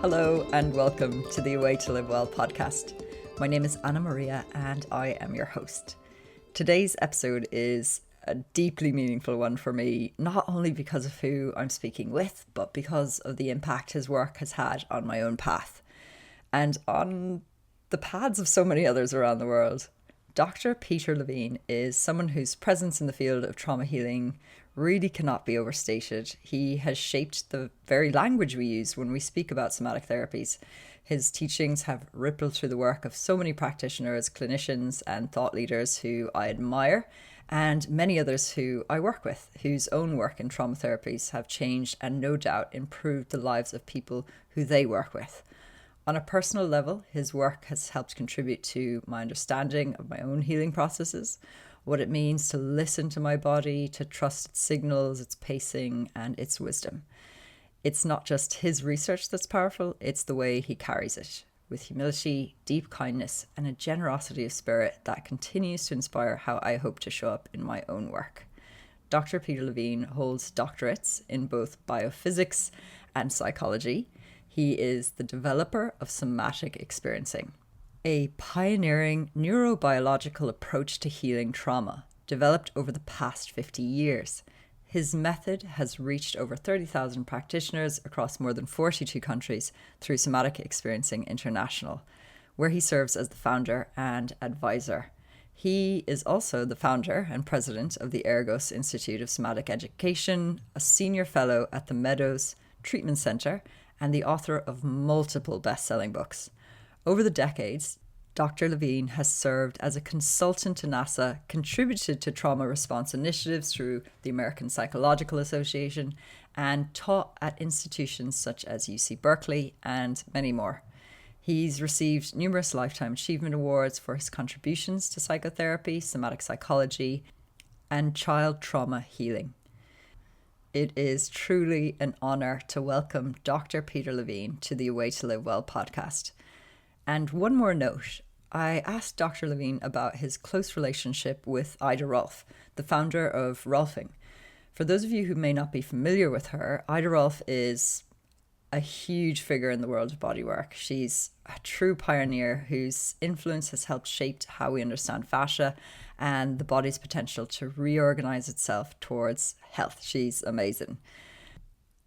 Hello and welcome to the A Way to Live Well podcast. My name is Anna Maria and I am your host. Today's episode is a deeply meaningful one for me, not only because of who I'm speaking with, but because of the impact his work has had on my own path and on the paths of so many others around the world. Dr. Peter Levine is someone whose presence in the field of trauma healing really cannot be overstated. He has shaped the very language we use when we speak about somatic therapies. His teachings have rippled through the work of so many practitioners, clinicians, and thought leaders who I admire, and many others who I work with, whose own work in trauma therapies have changed and no doubt improved the lives of people who they work with. On a personal level, his work has helped contribute to my understanding of my own healing processes, what it means to listen to my body, to trust its signals, its pacing, and its wisdom. It's not just his research that's powerful, it's the way he carries it, with humility, deep kindness, and a generosity of spirit that continues to inspire how I hope to show up in my own work. Dr. Peter Levine holds doctorates in both biophysics and psychology. He is the developer of Somatic Experiencing, a pioneering neurobiological approach to healing trauma, developed over the past 50 years. His method has reached over 30,000 practitioners across more than 42 countries through Somatic Experiencing International, where he serves as the founder and advisor. He is also the founder and president of the Ergos Institute of Somatic Education, a senior fellow at the Meadows Treatment Center, and the author of multiple best-selling books. Over the decades, Dr. Levine has served as a consultant to NASA, contributed to trauma response initiatives through the American Psychological Association, and taught at institutions such as UC Berkeley and many more. He's received numerous Lifetime Achievement Awards for his contributions to psychotherapy, somatic psychology, and child trauma healing. It is truly an honor to welcome Dr. Peter Levine to the A Way to Live Well podcast. And one more note, I asked Dr. Levine about his close relationship with Ida Rolf, the founder of Rolfing. For those of you who may not be familiar with her, Ida Rolf is a huge figure in the world of bodywork. She's a true pioneer whose influence has helped shape how we understand fascia and the body's potential to reorganize itself towards health. She's amazing.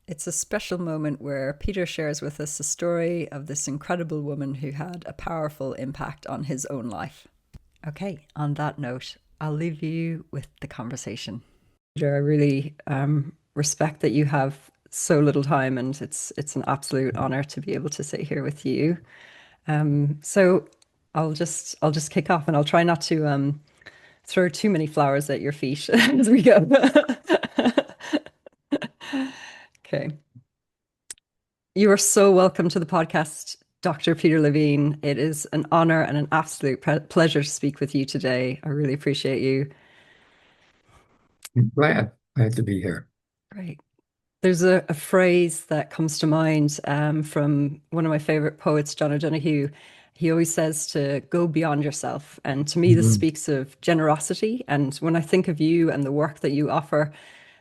It's a special moment where Peter shares with us a story of this incredible woman who had a powerful impact on his own life. Okay, on that note, I'll leave you with the conversation. Peter, I really respect that you have so little time, and it's an absolute honor to be able to sit here with you. So I'll just kick off, and I'll try not to throw too many flowers at your feet as we go. Okay. You are so welcome to the podcast, Dr. Peter Levine. It is an honor and an absolute pleasure to speak with you today. I really appreciate you. I'm glad to be here. Great. There's a phrase that comes to mind from one of my favorite poets, John O'Donoghue. He always says to go beyond yourself. And to me, this speaks of generosity. And when I think of you and the work that you offer,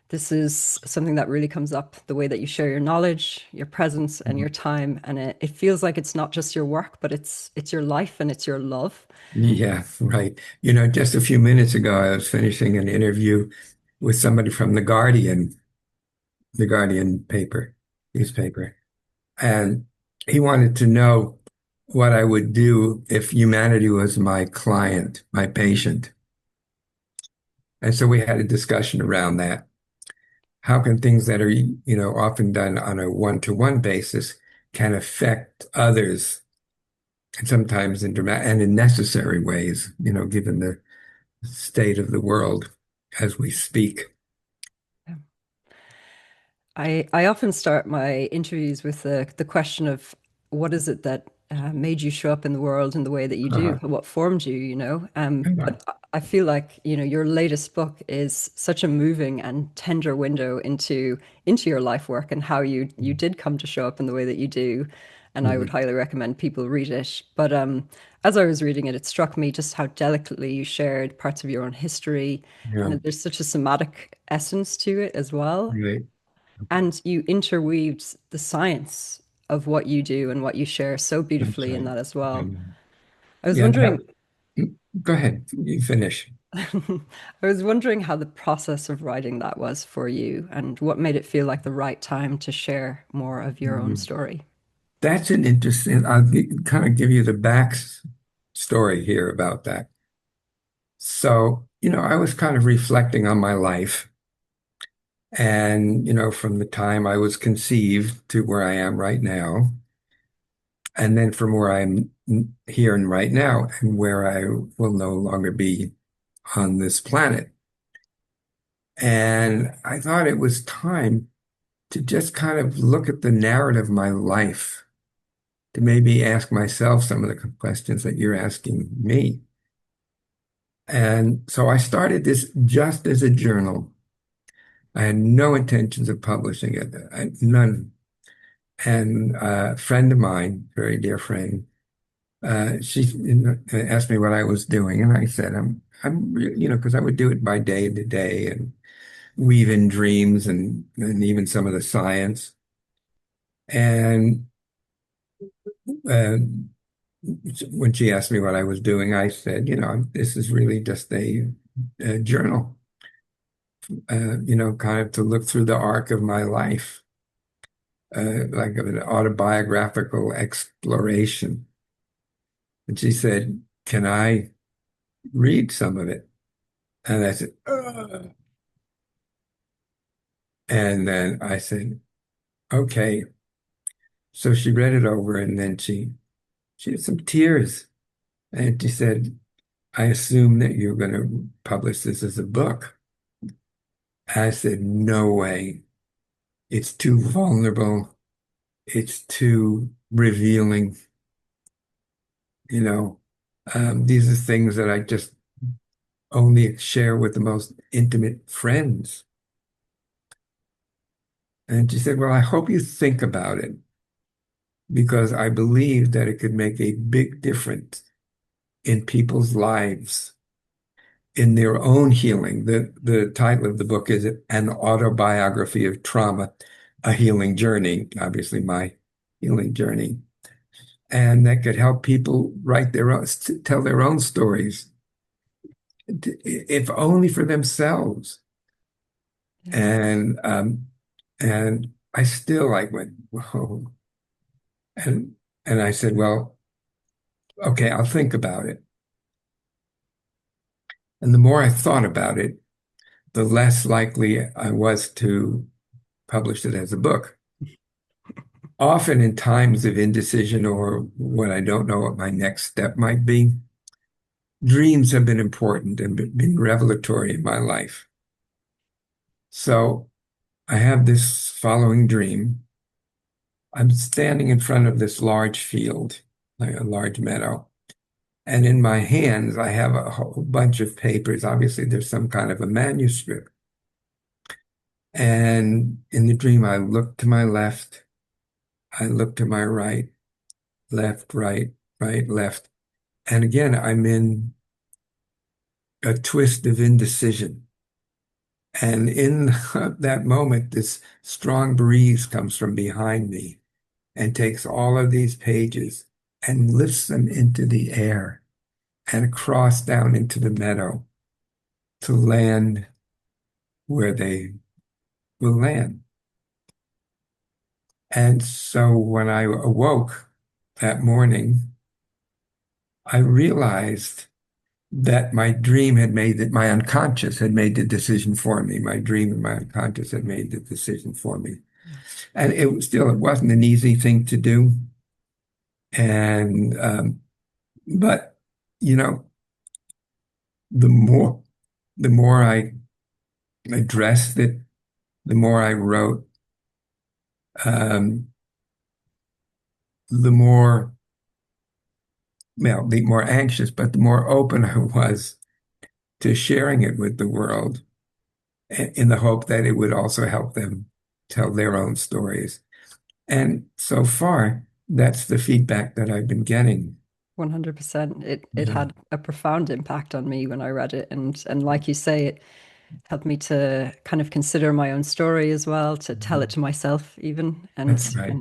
this is something that really comes up, the way that you share your knowledge, your presence, and your time. And it feels like it's not just your work, but it's your life and it's your love. Yeah, right. Just a few minutes ago, I was finishing an interview with somebody from the Guardian newspaper, and he wanted to know what I would do if humanity was my client, my patient. And so we had a discussion around that. How can things that are, often done on a one-to-one basis can affect others, and sometimes in dramatic and in necessary ways, given the state of the world as we speak. I often start my interviews with the question of what is it that made you show up in the world in the way that you do? What formed you? But I feel like, your latest book is such a moving and tender window into your life work and how you did come to show up in the way that you do. And I would highly recommend people read it. But as I was reading it, it struck me just how delicately you shared parts of your own history. Yeah, And there's such a somatic essence to it as well. right. And you interweaved the science of what you do and what you share so That's beautifully in right. that as well. And, I was yeah, wondering, go ahead. You finish. I was wondering how the process of writing that was for you and what made it feel like the right time to share more of your own Mhm. story. That's an interesting, kind of give you the back story here about that. So, I was kind of reflecting on my life and, from the time I was conceived to where I am right now, and then from where I'm here and right now and where I will no longer be on this planet. And I thought it was time to just kind of look at the narrative of my life, to maybe ask myself some of the questions that you're asking me. And so I started this just as a journal. I had no intentions of publishing it, none. And a friend of mine, very dear friend, she asked me what I was doing, and I said, because I would do it by day to day and weave in dreams and even some of the science. And uh, when she asked me what I was doing, I said, this is really just a journal, kind of to look through the arc of my life, like an autobiographical exploration. And she said, can I read some of it? And I said, "Ugh." And then I said, okay. So she read it over and then she had some tears. And she said, I assume that you're going to publish this as a book. I said, no way. It's too vulnerable. It's too revealing. You know, these are things that I just only share with the most intimate friends. And she said, well, I hope you think about it because I believe that it could make a big difference in people's lives, in their own healing. The title of the book is An Autobiography of Trauma, a Healing Journey, obviously my healing journey. And that could help people write their own, tell their own stories, if only for themselves. Yeah. And I still like went, whoa. And and I said, well, okay, I'll think about it. And the more I thought about it, the less likely I was to publish it as a book. Often in times of indecision or when I don't know what my next step might be, dreams have been important and been revelatory in my life. So I have this following dream. I'm standing in front of this large field, like a large meadow. And in my hands, I have a whole bunch of papers. Obviously, there's some kind of a manuscript. And in the dream, I look to my left, I look to my right, left, right, right, left. And again, I'm in a twist of indecision. And in that moment, this strong breeze comes from behind me and takes all of these pages and lifts them into the air and across down into the meadow to land where they will land. And so when I awoke that morning, I realized that my dream had made that my unconscious had made the decision for me. My dream and my unconscious had made the decision for me. And it wasn't an easy thing to do. And but you know, the more the more I addressed it, the more I wrote, um, the more the more anxious, but the more open I was to sharing it with the world in the hope that it would also help them tell their own stories. And so far, that's the feedback that I've been getting. 100%. It Yeah, had a profound impact on me when I read it, and like you say, it helped me to kind of consider my own story as well, to tell it to myself even, that's right.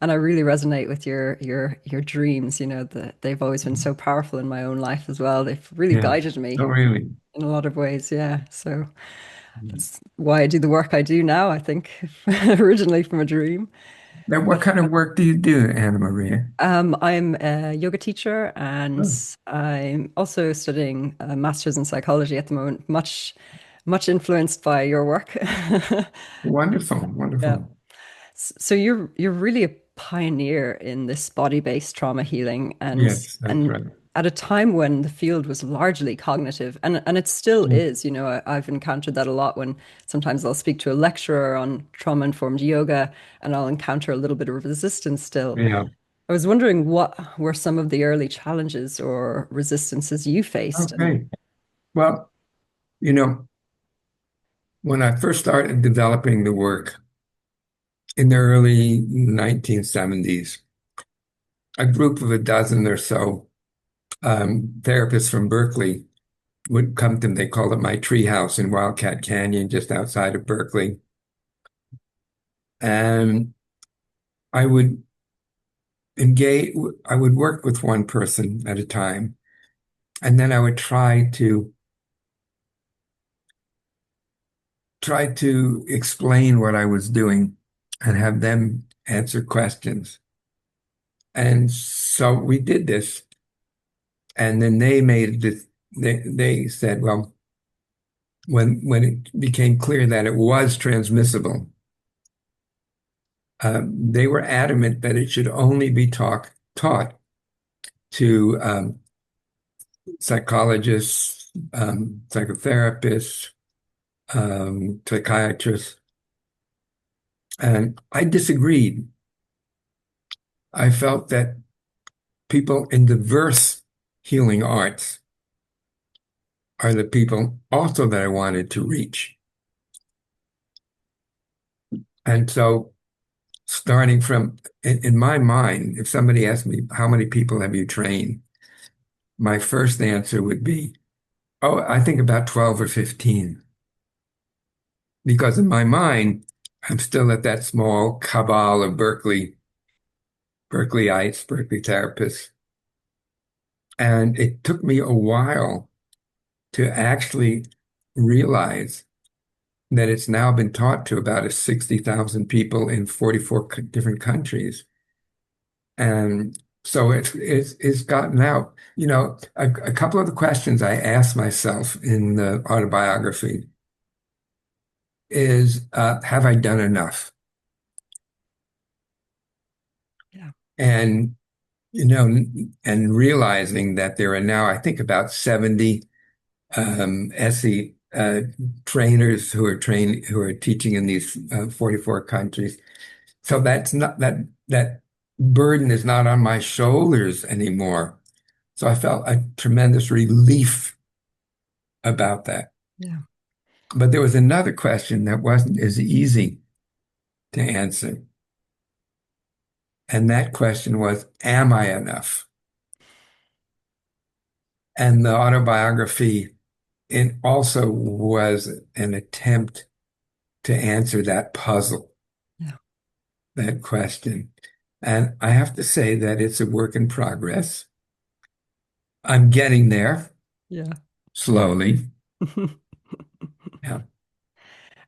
And I really resonate with your dreams, that they've always been so powerful in my own life as well. They've really Yeah. guided Oh, me really? in a lot of ways. Yeah. So that's why I do the work I do now, I think, originally from a dream. Now, what But kind of work do you do, Anna Maria? I'm a yoga teacher and Oh, I'm also studying a master's in psychology at the moment, much influenced by your work. wonderful, Yeah. wonderful. So you're really a pioneer in this body-based trauma healing Yes, that's and right. at a time when the field was largely cognitive and it still Mm. is, I've encountered that a lot when sometimes I'll speak to a lecturer on trauma-informed yoga and I'll encounter a little bit of resistance still. Yeah. I was wondering what were some of the early challenges or resistances you faced and Okay. Well, you know, when I first started developing the work in the early 1970s, a group of a dozen or so therapists from Berkeley would come to me. They called it my treehouse in Wildcat Canyon, just outside of Berkeley. And I would engage, I would work with one person at a time, and then I would try to explain what I was doing and have them answer questions. And so we did this, and then they made this. They said, well, when it became clear that it was transmissible, they were adamant that it should only be taught to psychologists, psychotherapists, psychiatrists, and I disagreed. I felt that people in diverse healing arts are the people also that I wanted to reach. And so, starting from, in my mind, if somebody asked me, how many people have you trained? My first answer would be, oh, I think about 12 or 15. Because in my mind, I'm still at that small cabal of Berkeleyites, Berkeley therapists. And it took me a while to actually realize that it's now been taught to about 60,000 people in 44 different countries. And so it's gotten out. A couple of the questions I asked myself in the autobiography is, have I done enough? yeah, And, and realizing that there are now, I think, about 70 SE trainers who are teaching in these 44 countries. So that's not that burden is not on my shoulders anymore. So I felt a tremendous relief about that. yeah, But there was another question that wasn't as easy to answer. And that question was, am I enough? And the autobiography it also was an attempt to answer that puzzle, yeah, that question. And I have to say that it's a work in progress. I'm getting there yeah. slowly. Yeah.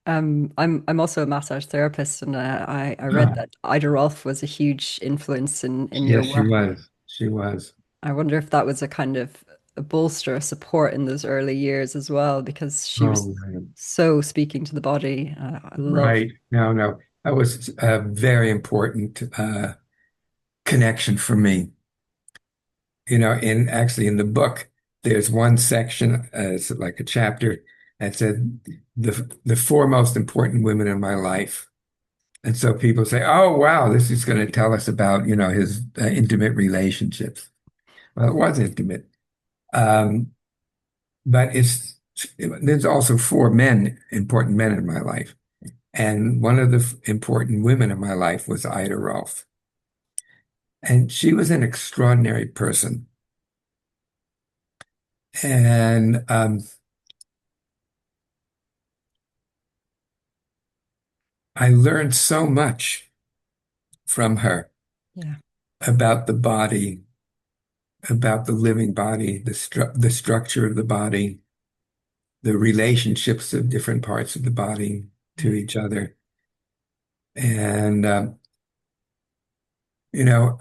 I'm also a massage therapist, and I read Ah, that Ida Rolf was a huge influence in your yes, she work. was. She was. I wonder if that was a kind of a bolster, a support in those early years as well, because she was Oh, right. so speaking to the body. I love. Right. No, no. That was a very important connection for me. In the book, there's one section, it's like a chapter that said the four most important women in my life. And so people say, "Oh, wow, this is going to tell us about, his intimate relationships." Well, it was intimate, um, but there's also four important men in my life, and one of the important women in my life was Ida Rolf, and she was an extraordinary person, and I learned so much from her. Yeah. about the body, about the living body, the structure of the body, the relationships of different parts of the body to Yeah. each other. And, you know,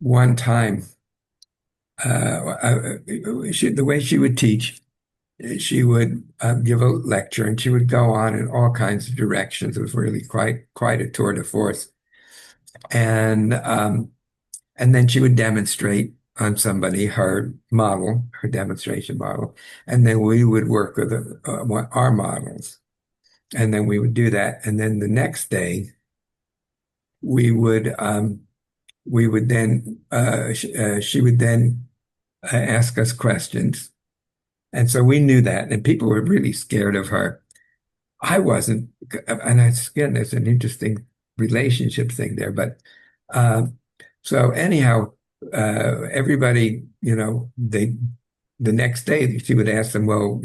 one time, the way she would teach, she would give a lecture and she would go on in all kinds of directions. It was really quite a tour de force. And and then she would demonstrate on somebody her demonstration model, and then we would work with our models, and then we would do that, and then the next day we would she would then ask us questions, and so we knew that, and people were really scared of her. I wasn't, and again, there's an interesting relationship thing there. But um, so anyhow, everybody, the next day she would ask them, well,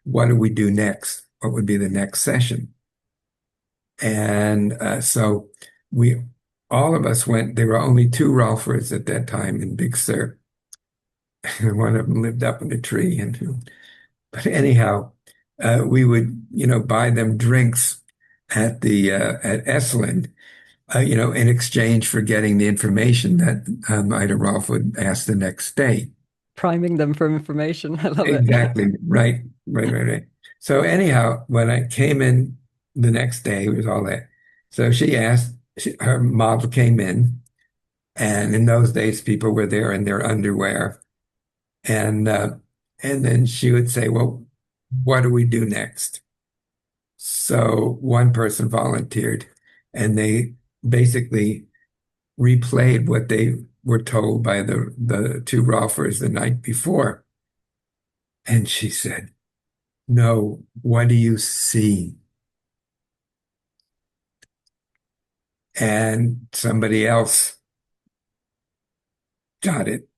what do we do next? What would be the next session? And so we, all of us went. There were only two Rolfers at that time in Big Sur. One of them lived up in a tree, but anyhow, we would, buy them drinks at Esalen, in exchange for getting the information that Ida Rolf would ask the next day. Priming them for information. I love it. Exactly. Right. Right. Right. Right. So anyhow, when I came in the next day, it was all that. So her model came in, and in those days, people were there in their underwear, and uh, and then she would say, "Well, what do we do next?" So one person volunteered, and they basically replayed what they were told by the two Rolfers the night before. And she said, "No, what do you see?" And somebody else got it.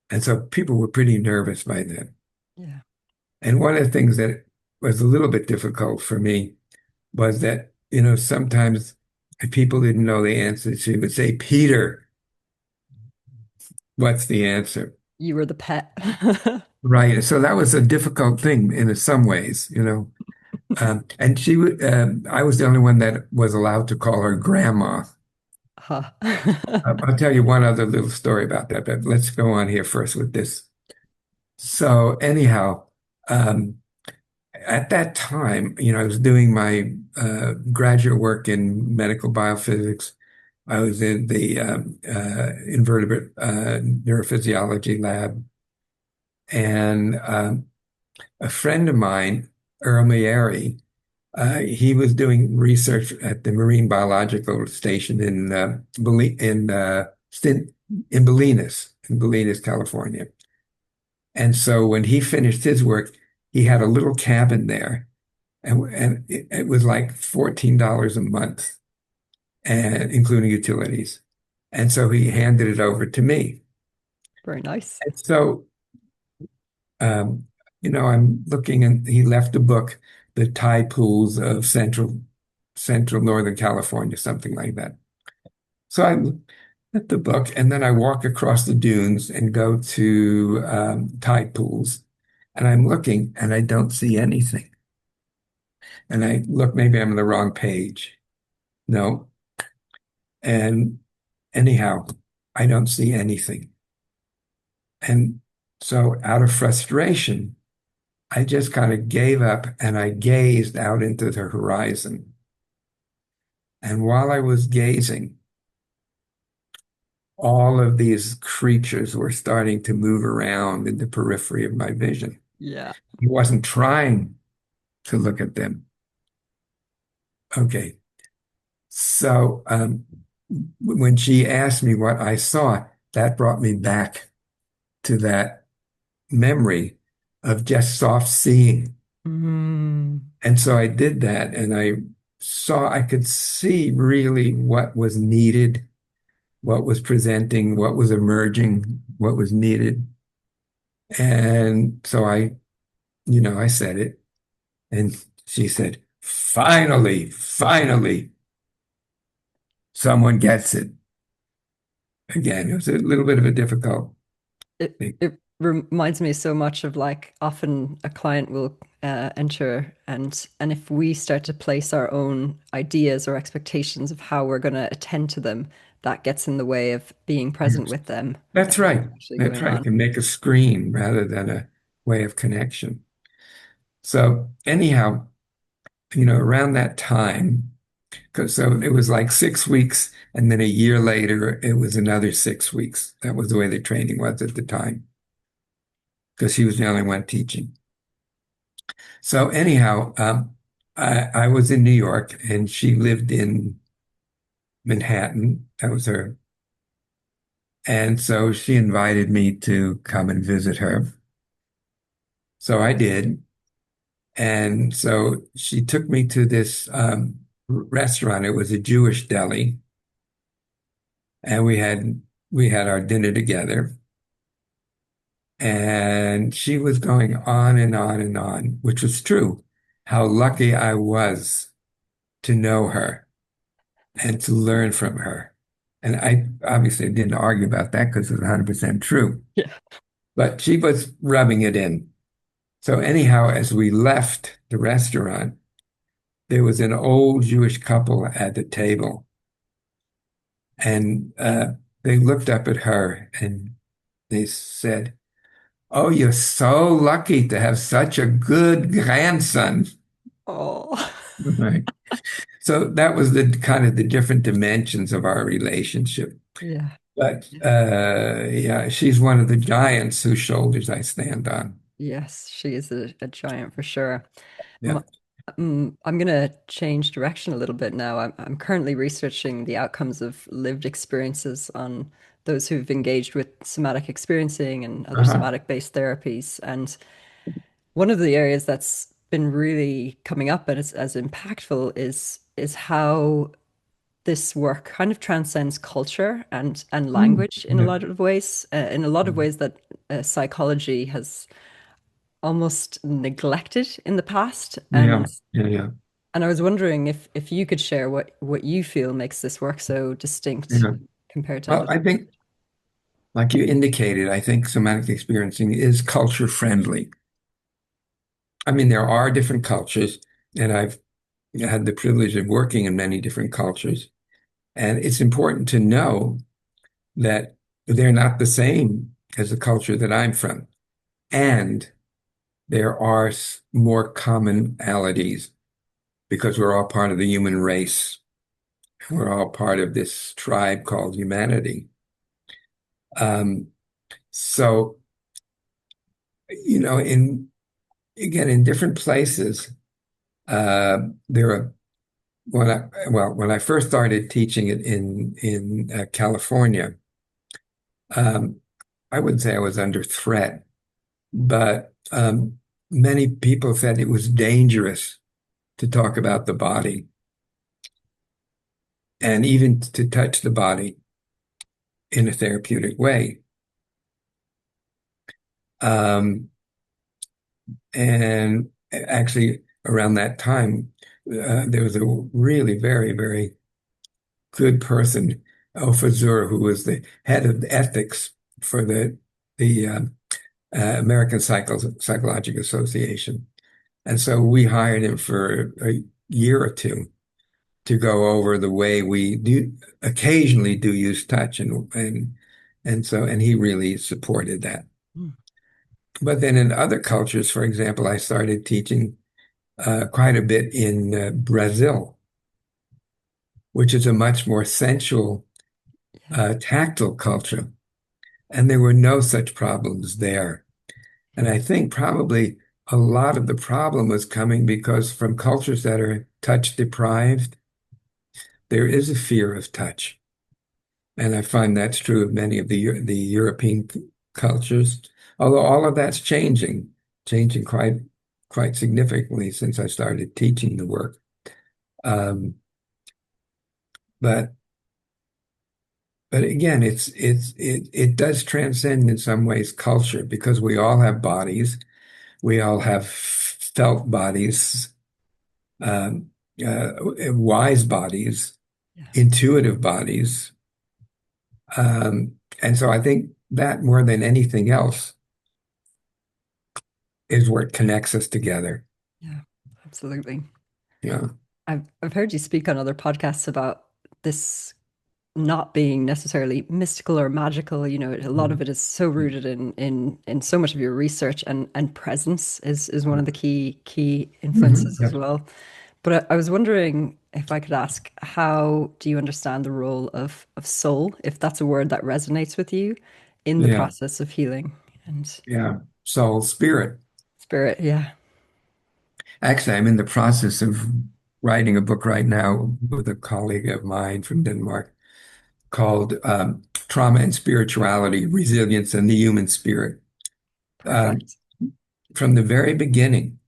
And so people were pretty nervous by then. Yeah. And one of the things that was a little bit difficult for me was that, sometimes if people didn't know the answer, she would say, "Peter, what's the answer?" You were the pet. Right. So that was a difficult thing in some ways, and I was the only one that was allowed to call her grandma. Huh. I'll tell you one other little story about that, but let's go on here first with this. So anyhow, um, at that time, I was doing my graduate work in medical biophysics. I was in the invertebrate neurophysiology lab, and a friend of mine, Earl Mayeri, he was doing research at the Marine Biological Station in Bolinas, California. And so when he finished his work, he had a little cabin there, and it was like $14 a month, and including utilities. And so he handed it over to me. Very nice. And so, um, I'm looking, and he left a book, The Tide Pools of Central Northern California, something like that. So I look at the book, and then I walk across the dunes and go to tide pools, and I'm looking, and I don't see anything. And I look, maybe I'm on the wrong page. No. And anyhow, I don't see anything. And so out of frustration, I just kind of gave up and I gazed out into the horizon. And while I was gazing, all of these creatures were starting to move around in the periphery of my vision. Yeah. I wasn't trying to look at them. Okay. So when she asked me what I saw, that brought me back to that memory of just soft seeing. Mm, And so I did that, and I could see really what was needed, what was presenting, what was emerging, what was needed. And so I said it, and she said, "Finally, finally." someone gets it. Again, it was a little bit of a difficult It thing. it reminds me so much of like often a client will enter and if we start to place our own ideas or expectations of how we're going to attend to them, that gets in the way of being present Yes. with them That's and right. what's actually That's going right. It on. can make a screen rather than a way of connection. So anyhow, around that time, because so it was like 6 weeks, and then a year later, it was another 6 weeks. That was the way the training was at the time, because she was the only one teaching. So anyhow, I was in New York, and she lived in Manhattan. That was her. And so she invited me to come and visit her. So I did. And so she took me to this restaurant. It was a Jewish deli, and we had our dinner together. And she was going on and on and on, which was true, how lucky I was to know her and to learn from her. And I obviously didn't argue about that because it's 100% true, Yeah. but she was rubbing it in. So anyhow, as we left the restaurant, there was an old Jewish couple at the table, and they looked up at her and they said, "Oh, you're so lucky to have such a good grandson." Oh, Right. So that was the kind of the different dimensions of our relationship. yeah. But yeah, she's one of the giants whose shoulders I stand on. Yes, she is a giant for sure. Yeah. I'm going to change direction a little bit now. I'm currently researching the outcomes of lived experiences on those who've engaged with somatic experiencing and other Uh-huh. somatic-based therapies. And one of the areas that's been really coming up and is as impactful is how this work kind of transcends culture and Mm. language in a Yeah. lot of ways, in a lot of ways that psychology has almost neglected in the past. Yeah. Yeah. Yeah. And I was wondering if you could share what you feel makes this work so distinct Yeah. compared to Well, other I things. think, like you indicated, I think somatic experiencing is culture friendly. I mean, there are different cultures, and I've had the privilege of working in many different cultures. And it's important to know that they're not the same as the culture that I'm from. And there are more commonalities because we're all part of the human race. We're all part of this tribe called humanity. Um, so, in again, in different places, there are when I first started teaching it in California, um, I wouldn't say I was under threat, but many people said it was dangerous to talk about the body and even to touch the body in a therapeutic way. Um, and actually, around that time, there was a really very, very good person, Ofazur, who was the head of ethics for the American Psychological Association. And so we hired him for a year or two to go over the way we do occasionally do use touch and he really supported that. Mm. But then in other cultures, for example, I started teaching quite a bit in Brazil, which is a much more sensual, Yeah. tactile culture, and there were no such problems there. And I think probably a lot of the problem was coming because from cultures that are touch deprived, there is a fear of touch. And I find that's true of many of the European cultures, although all of that's changing quite significantly since I started teaching the work. Um, but but again, it does transcend in some ways culture because we all have bodies, we all have felt bodies, um, wise bodies, Yeah. intuitive bodies. And so I think that more than anything else is what connects us together. Yeah, absolutely. Yeah. I've heard you speak on other podcasts about this not being necessarily mystical or magical. You know, a lot of it is so rooted in so much of your research, and presence is one of the key influences as Yep. well. But I was wondering if I could ask, how do you understand the role of soul, if that's a word that resonates with you, in the Yeah. process of healing and Yeah. Soul, spirit. spirit? Yeah. Actually, I'm in the process of writing a book right now with a colleague of mine from Denmark called Trauma and Spirituality, Resilience and the Human Spirit. Um, Perfect. from the very beginning,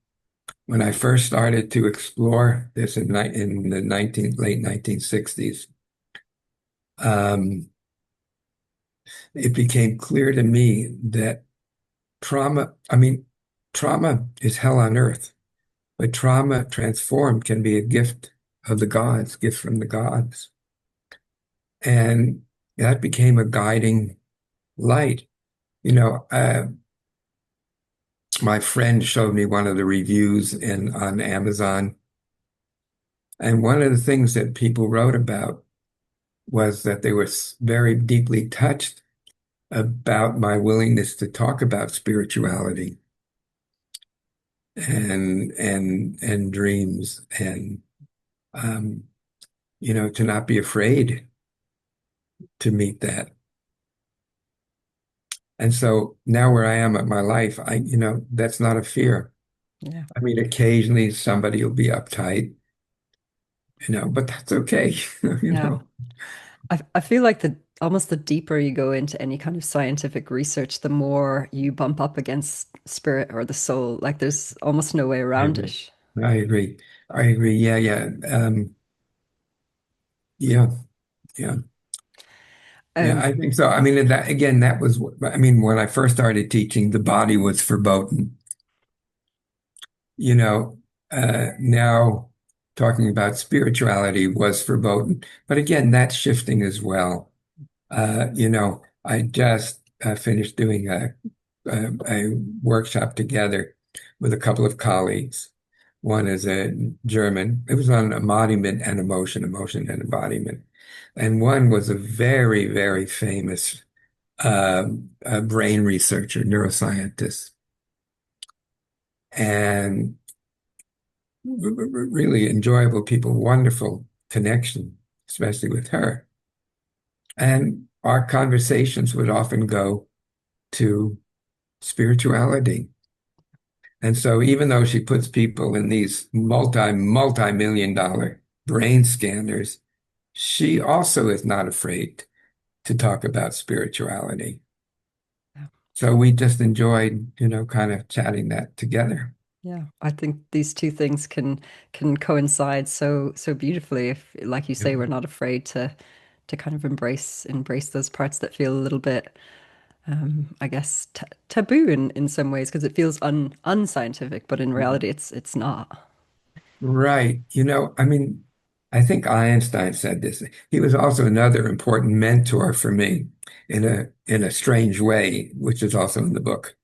when I first started to explore this in the late 1960s, um, it became clear to me that trauma is hell on earth, but trauma transformed can be a gift of the gods, gift from the gods. And that became a guiding light. You know, my friend showed me one of the reviews on Amazon, and one of the things that people wrote about was that they were very deeply touched about my willingness to talk about spirituality and dreams and um, to not be afraid to meet that. And so now where I am at my life, that's not a fear. Yeah. I mean, occasionally somebody will be uptight, but that's okay, you Yeah. know. I feel like the almost the deeper you go into any kind of scientific research, the more you bump up against spirit or the soul. Like there's almost no way I around agree. it. I agree. I agree. Yeah, yeah. Yeah, yeah. Yeah, Um, I think so. I mean, that again, that was, I mean, when I first started teaching, the body was verboten. You know, now talking about spirituality was verboten. But again, that's shifting as well. I just finished doing a workshop together with a couple of colleagues. One is a German. It was on embodiment and emotion and embodiment. And one was a very, very famous brain researcher, neuroscientist, and really enjoyable people, wonderful connection, especially with her. And our conversations would often go to spirituality. And so even though she puts people in these multi-million dollar brain scanners, she also is not afraid to talk about spirituality. So we just enjoyed, kind of chatting that together. yeah, I think these two things can coincide so beautifully if, like you Yeah. say, we're not afraid to kind of embrace those parts that feel a little bit, I guess, t taboo in some ways because it feels unscientific, but in reality, it's not. Right. I mean, I think Einstein said this. He was also another important mentor for me in a strange way, which is also in the book,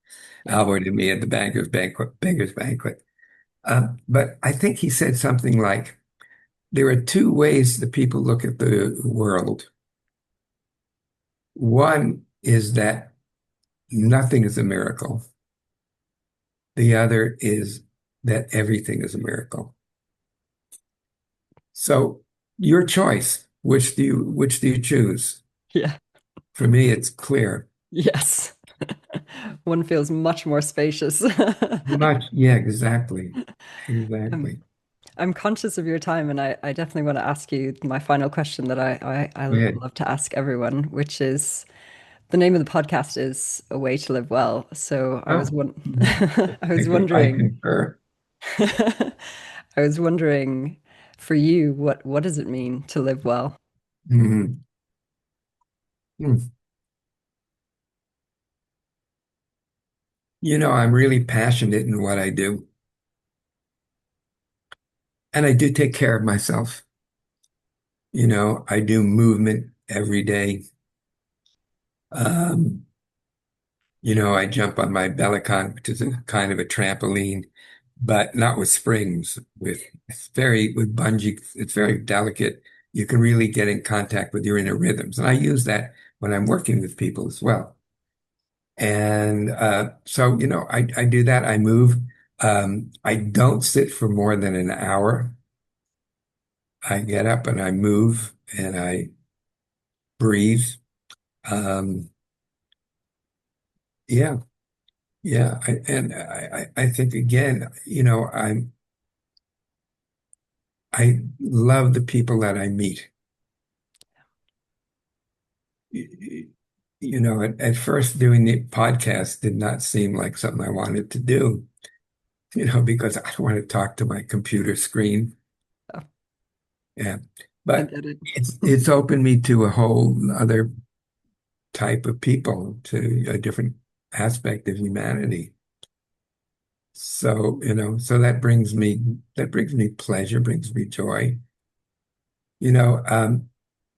Yeah, Albert and Me at the Banker's Banquet. But I think he said something like, there are two ways that people look at the world. One is that nothing is a miracle. The other is that everything is a miracle. So your choice, which do you choose? yeah, For me, it's clear. yes. One feels much more spacious. Much, yeah, exactly. Um, Exactly. I'm conscious of your time, and I definitely want to ask you my final question that I Go ahead. love to ask everyone, which is the name of the podcast is A Way to Live Well. So Oh, I was I wondering, concur. I was wondering for you, what does it mean to live well? Mhm. Hmm. I'm really passionate in what I do, and I do take care of myself. I do movement every day. Um, I jump on my Bellicon, which is a kind of a trampoline, but not with springs. With bungee, it's very delicate. You can really get in contact with your inner rhythms. And I use that when I'm working with people as well. And so, I do that. I move. I don't sit for more than an hour. I get up and I move and I breathe. Um, yeah, yeah. I think again, I love the people that I meet. At first doing the podcast did not seem like something I wanted to do, because I don't want to talk to my computer screen. Oh, Yeah. I But get it. it's opened me to a whole other type of people, to a different aspect of humanity. So that brings me pleasure, brings me joy. You know, um,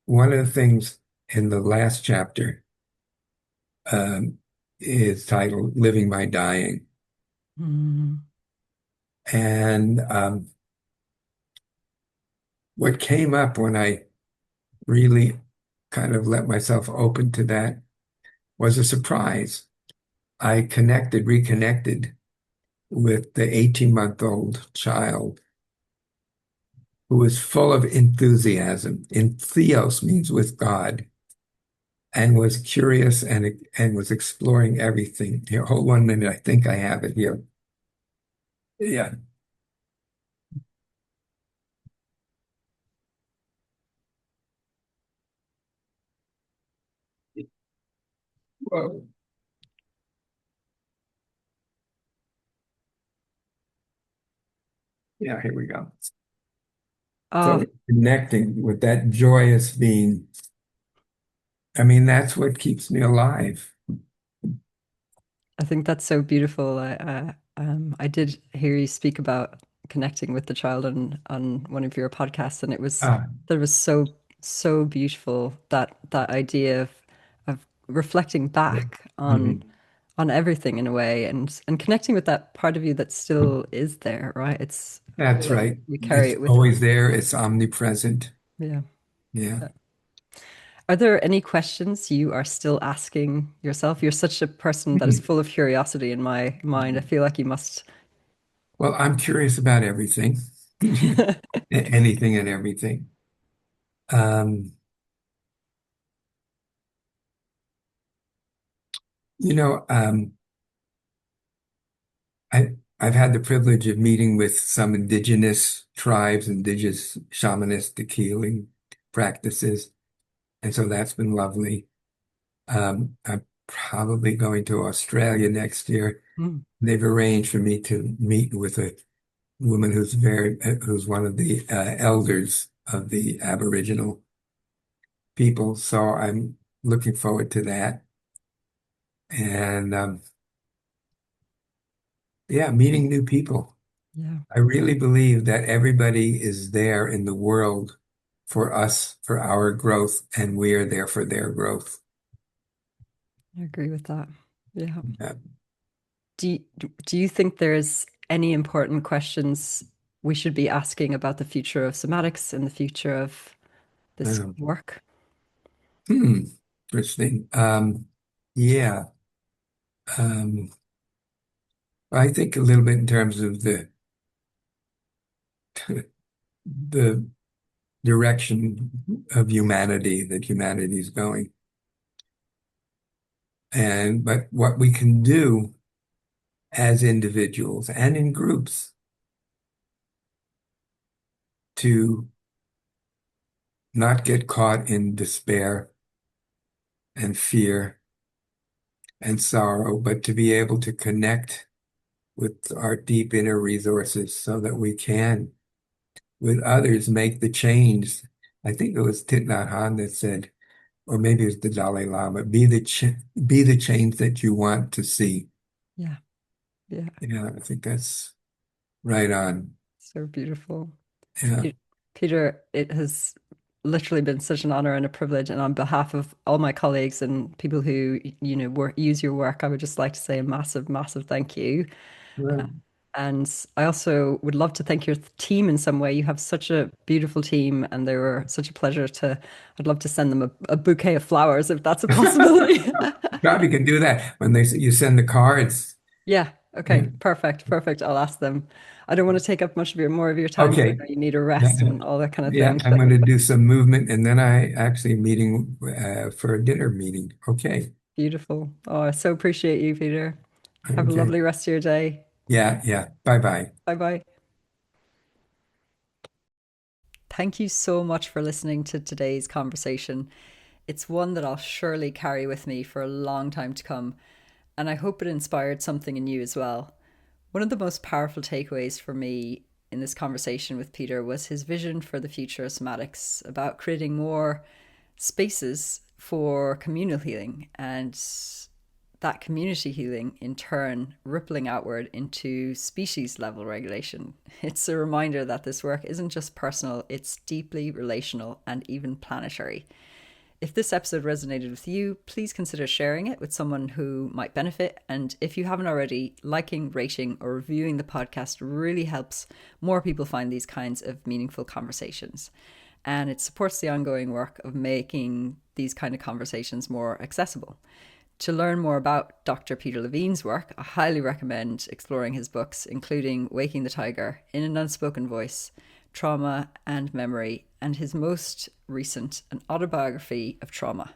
One of the things in the last chapter um, is titled "Living by Dying," Mm, and what came up when I really kind of let myself open to that was a surprise. I reconnected with the 18-month-old child who was full of enthusiasm. Entheos means with God, and was curious and was exploring everything. Here, hold 1 minute. I think I have it here. Yeah. Whoa. Yeah, here we go. oh, So connecting with that joyous being, I mean, that's what keeps me alive. I think that's so beautiful. I did hear you speak about connecting with the child on one of your podcasts, and Ah, that was so beautiful, that idea of reflecting yeah. back Mhm. on everything in a way, and connecting with that part of you that still is there, right? I feel That's like right. you carry It's it with you. always there. It's omnipresent. Yeah. Yeah. Are there any questions you are still asking yourself? You're such a person that is full of curiosity in my mind. I feel like you must. Well, I'm curious about everything, anything and everything. Um, you know, um, I've had the privilege of meeting with some indigenous tribes, indigenous shamanistic healing practices, and so that's been lovely. I'm probably going to Australia next year. Mm, They've arranged for me to meet with a woman who's one of the elders of the Aboriginal people. So I'm looking forward to that. And yeah, meeting new people. yeah, I really believe that everybody is there in the world for us, for our growth, and we are there for their growth. I agree with that. Yeah. Yeah. Do you, do you think there's any important questions we should be asking about the future of somatics and the future of this Um, work? hmm, Interesting. Yeah. Um, I think a little bit in terms of the direction of humanity that humanity is going. But what we can do as individuals and in groups to not get caught in despair and fear and sorrow, but to be able to connect with our deep inner resources so that we can, with others, make the change. I think it was Thich Nhat Hanh that said, or maybe it was the Dalai Lama, be the change that you want to see. Yeah. Yeah. Yeah, I think that's right on. So beautiful. Yeah. Pe- Peter, it has literally been such an honor and a privilege. And on behalf of all my colleagues and people who, use your work, I would just like to say a massive, massive thank you. Well, And I also would love to thank your team in some way. You have such a beautiful team, and they were such a pleasure to. I'd love to send them a bouquet of flowers if that's a possibility. probably can do that when you send the cards. Yeah. Yeah. Okay. Perfect. Perfect. I'll ask them. I don't want to take up much of more of your time because I Okay. know you need a Yeah, rest and all that kind of yeah, thing. I'm going to do some movement and then I actually meeting for a dinner meeting. Okay. Beautiful. Oh, I so appreciate you, Peter. Have a Okay. lovely rest of your day. Yeah, yeah. Bye bye. Bye bye. Thank you so much for listening to today's conversation. It's one that I'll surely carry with me for a long time to come, and I hope it inspired something in you as well. One of the most powerful takeaways for me in this conversation with Peter was his vision for the future of somatics, about creating more spaces for communal healing, and that community healing in turn rippling outward into species level regulation. It's a reminder that this work isn't just personal, it's deeply relational and even planetary. If this episode resonated with you, please consider sharing it with someone who might benefit. And if you haven't already, liking, rating, or reviewing the podcast really helps more people find these kinds of meaningful conversations. And it supports the ongoing work of making these kind of conversations more accessible. To learn more about Dr. Peter Levine's work, I highly recommend exploring his books, including Waking the Tiger, In an Unspoken Voice, Trauma and Memory, and his most recent, An Autobiography of Trauma.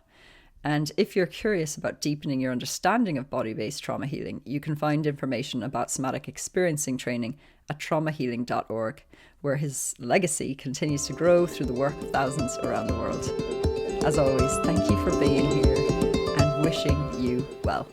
And if you're curious about deepening your understanding of body-based trauma healing, you can find information about somatic experiencing training at traumahealing.org, where his legacy continues to grow through the work of thousands around the world. As always, thank you for being here and wishing you well.